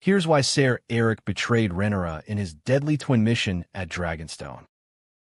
Here's why Ser Arryk betrayed Rhaenyra in his deadly twin mission at Dragonstone.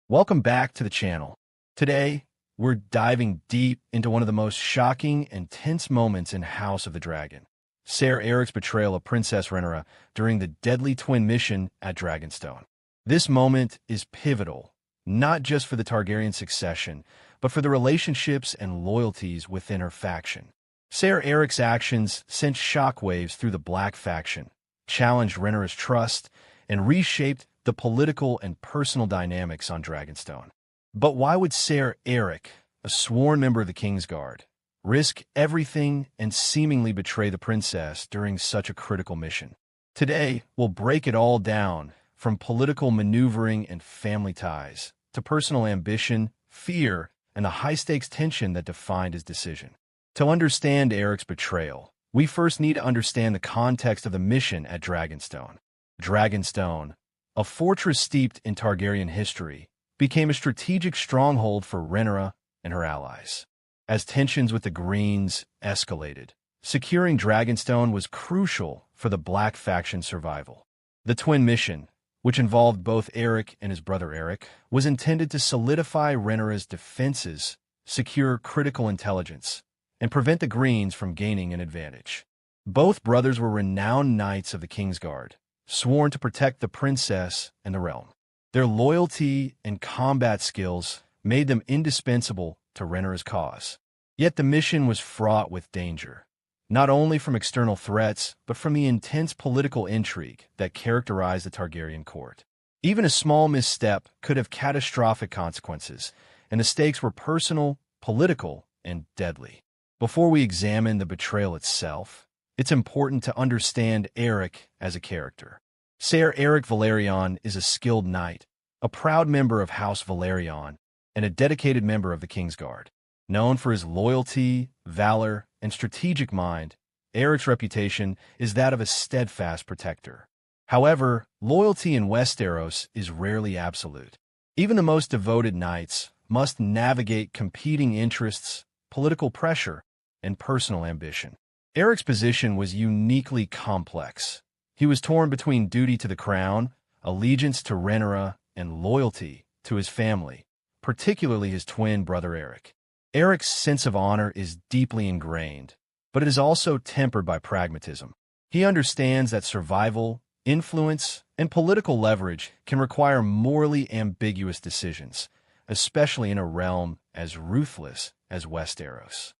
Welcome back to the channel. Today, we're diving deep into one of the most shocking and tense moments in House of the Dragon. Ser Arryk's betrayal of Princess Rhaenyra during the deadly twin mission at Dragonstone. This moment is pivotal, not just for the Targaryen succession, but for the relationships and loyalties within her faction. Ser Arryk's actions sent shockwaves through the Black faction, challenged Rhaenyra's trust, and reshaped the political and personal dynamics on Dragonstone. But why would Ser Arryk, a sworn member of the Kingsguard, risk everything and seemingly betray the princess during such a critical mission? Today, we'll break it all down, from political maneuvering and family ties to personal ambition, fear, and the high-stakes tension that defined his decision. To understand Arryk's betrayal, we first need to understand the context of the mission at Dragonstone. Dragonstone, a fortress steeped in Targaryen history, became a strategic stronghold for Rhaenyra and her allies. As tensions with the Greens escalated, securing Dragonstone was crucial for the Black faction's survival. The twin mission, which involved both Arryk and his brother Arryk, was intended to solidify Rhaenyra's defenses, secure critical intelligence, and prevent the Greens from gaining an advantage. Both brothers were renowned knights of the Kingsguard, sworn to protect the princess and the realm. Their loyalty and combat skills made them indispensable to Rhaenyra's cause. Yet the mission was fraught with danger, not only from external threats, but from the intense political intrigue that characterized the Targaryen court. Even a small misstep could have catastrophic consequences, and the stakes were personal, political, and deadly. Before we examine the betrayal itself, it's important to understand Arryk as a character. Ser Arryk Velaryon is a skilled knight, a proud member of House Velaryon, and a dedicated member of the Kingsguard. Known for his loyalty, valor, and strategic mind, Arryk's reputation is that of a steadfast protector. However, loyalty in Westeros is rarely absolute. Even the most devoted knights must navigate competing interests, political pressure, and personal ambition. Arryk's position was uniquely complex. He was torn between duty to the crown, allegiance to Rhaenyra, and loyalty to his family, particularly his twin brother Arryk. Arryk's sense of honor is deeply ingrained, but it is also tempered by pragmatism. He understands that survival, influence, and political leverage can require morally ambiguous decisions, especially in a realm as ruthless as Westeros.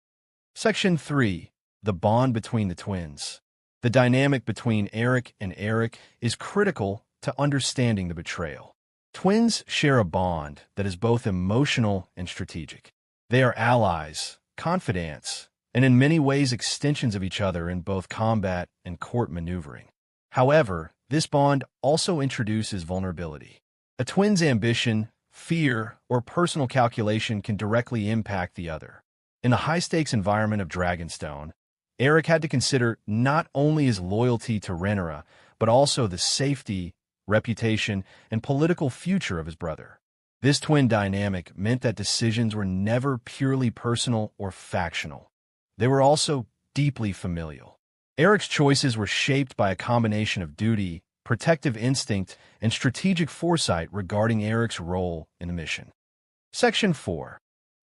Section 3. The bond between the twins. The dynamic between Arryk and Arryk is critical to understanding the betrayal. Twins share a bond that is both emotional and strategic. They are allies, confidants, and in many ways extensions of each other in both combat and court maneuvering. However, this bond also introduces vulnerability. A twin's ambition, fear, or personal calculation can directly impact the other. In the high-stakes environment of Dragonstone, Arryk had to consider not only his loyalty to Rhaenyra, but also the safety, reputation, and political future of his brother. This twin dynamic meant that decisions were never purely personal or factional. They were also deeply familial. Arryk's choices were shaped by a combination of duty, protective instinct, and strategic foresight regarding Arryk's role in the mission. Section 4.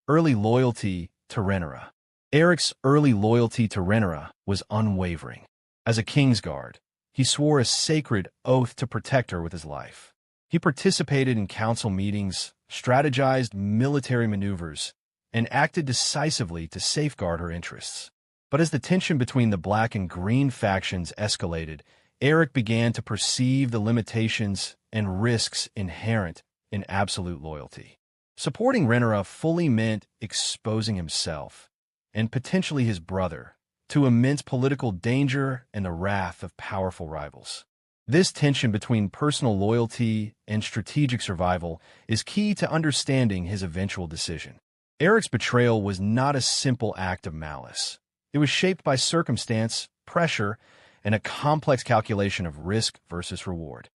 Early loyalty to Rhaenyra. Arryk's early loyalty to Rhaenyra was unwavering. As a Kingsguard, he swore a sacred oath to protect her with his life. He participated in council meetings, strategized military maneuvers, and acted decisively to safeguard her interests. But as the tension between the Black and Green factions escalated, Arryk began to perceive the limitations and risks inherent in absolute loyalty. Supporting Rhaenyra fully meant exposing himself, and potentially his brother, to immense political danger and the wrath of powerful rivals. This tension between personal loyalty and strategic survival is key to understanding his eventual decision. Arryk's betrayal was not a simple act of malice. It was shaped by circumstance, pressure, and a complex calculation of risk versus reward.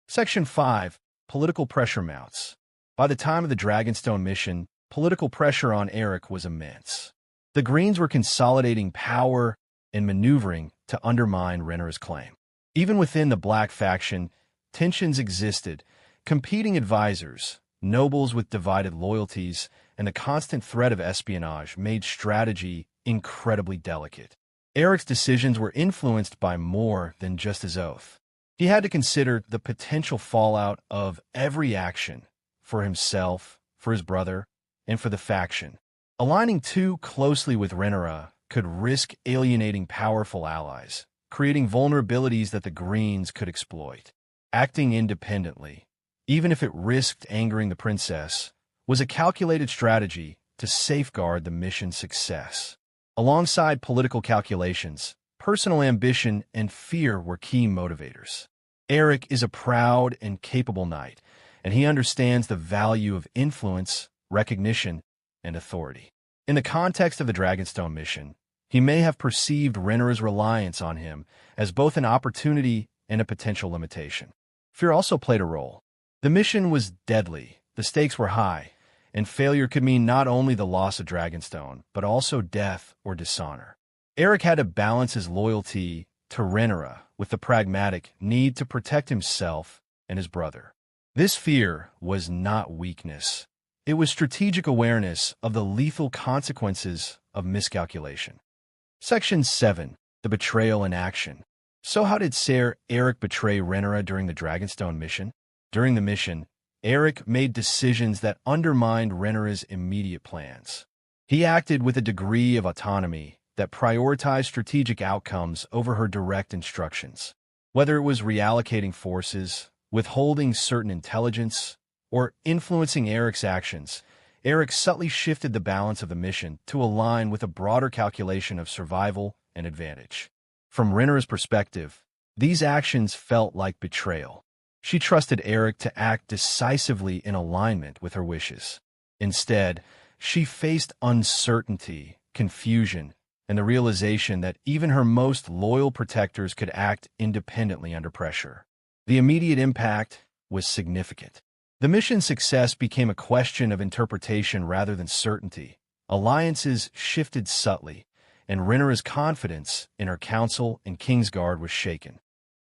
Section 5. Political pressure mounts. By the time of the Dragonstone mission, political pressure on Arryk was immense. The Greens were consolidating power and maneuvering to undermine Rhaenyra's claim. Even within the Black faction, tensions existed, competing advisors, nobles with divided loyalties, and the constant threat of espionage made strategy incredibly delicate. Arryk's decisions were influenced by more than just his oath. He had to consider the potential fallout of every action for himself, for his brother, and for the faction. Aligning too closely with Rhaenyra could risk alienating powerful allies, creating vulnerabilities that the Greens could exploit. Acting independently, even if it risked angering the princess, was a calculated strategy to safeguard the mission's success. Alongside political calculations, personal ambition and fear were key motivators. Arryk is a proud and capable knight, and he understands the value of influence, recognition, and authority. In the context of the Dragonstone mission, he may have perceived Rhaenyra's reliance on him as both an opportunity and a potential limitation. Fear also played a role. The mission was deadly, the stakes were high, and failure could mean not only the loss of Dragonstone, but also death or dishonor. Arryk had to balance his loyalty to Rhaenyra with the pragmatic need to protect himself and his brother. This fear was not weakness. It was strategic awareness of the lethal consequences of miscalculation. Section 7. The Betrayal in Action. So how did Ser Arryk betray Rhaenyra during the Dragonstone mission? During the mission, Arryk made decisions that undermined Rhaenyra's immediate plans. He acted with a degree of autonomy that prioritized strategic outcomes over her direct instructions. Whether it was reallocating forces, withholding certain intelligence, or influencing Arryk's actions, Arryk subtly shifted the balance of the mission to align with a broader calculation of survival and advantage. From Rhaenyra's perspective, these actions felt like betrayal. She trusted Arryk to act decisively in alignment with her wishes. Instead, she faced uncertainty, confusion, and the realization that even her most loyal protectors could act independently under pressure. The immediate impact was significant. The mission's success became a question of interpretation rather than certainty. Alliances shifted subtly, and Rhaenyra's confidence in her council and Kingsguard was shaken.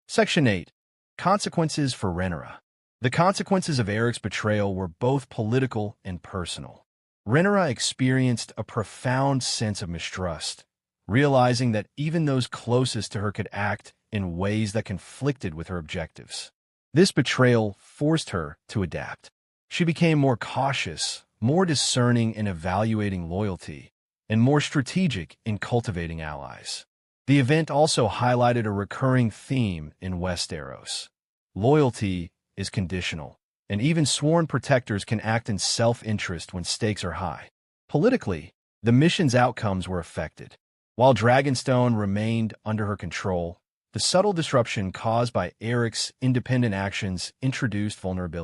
Section 8. Consequences for Rhaenyra. The consequences of Arryk's betrayal were both political and personal. Rhaenyra experienced a profound sense of mistrust, realizing that even those closest to her could act in ways that conflicted with her objectives. This betrayal forced her to adapt. She became more cautious, more discerning in evaluating loyalty, and more strategic in cultivating allies. The event also highlighted a recurring theme in Westeros. Loyalty is conditional, and even sworn protectors can act in self-interest when stakes are high. Politically, the mission's outcomes were affected. While Dragonstone remained under her control, the subtle disruption caused by Arryk's independent actions introduced vulnerability.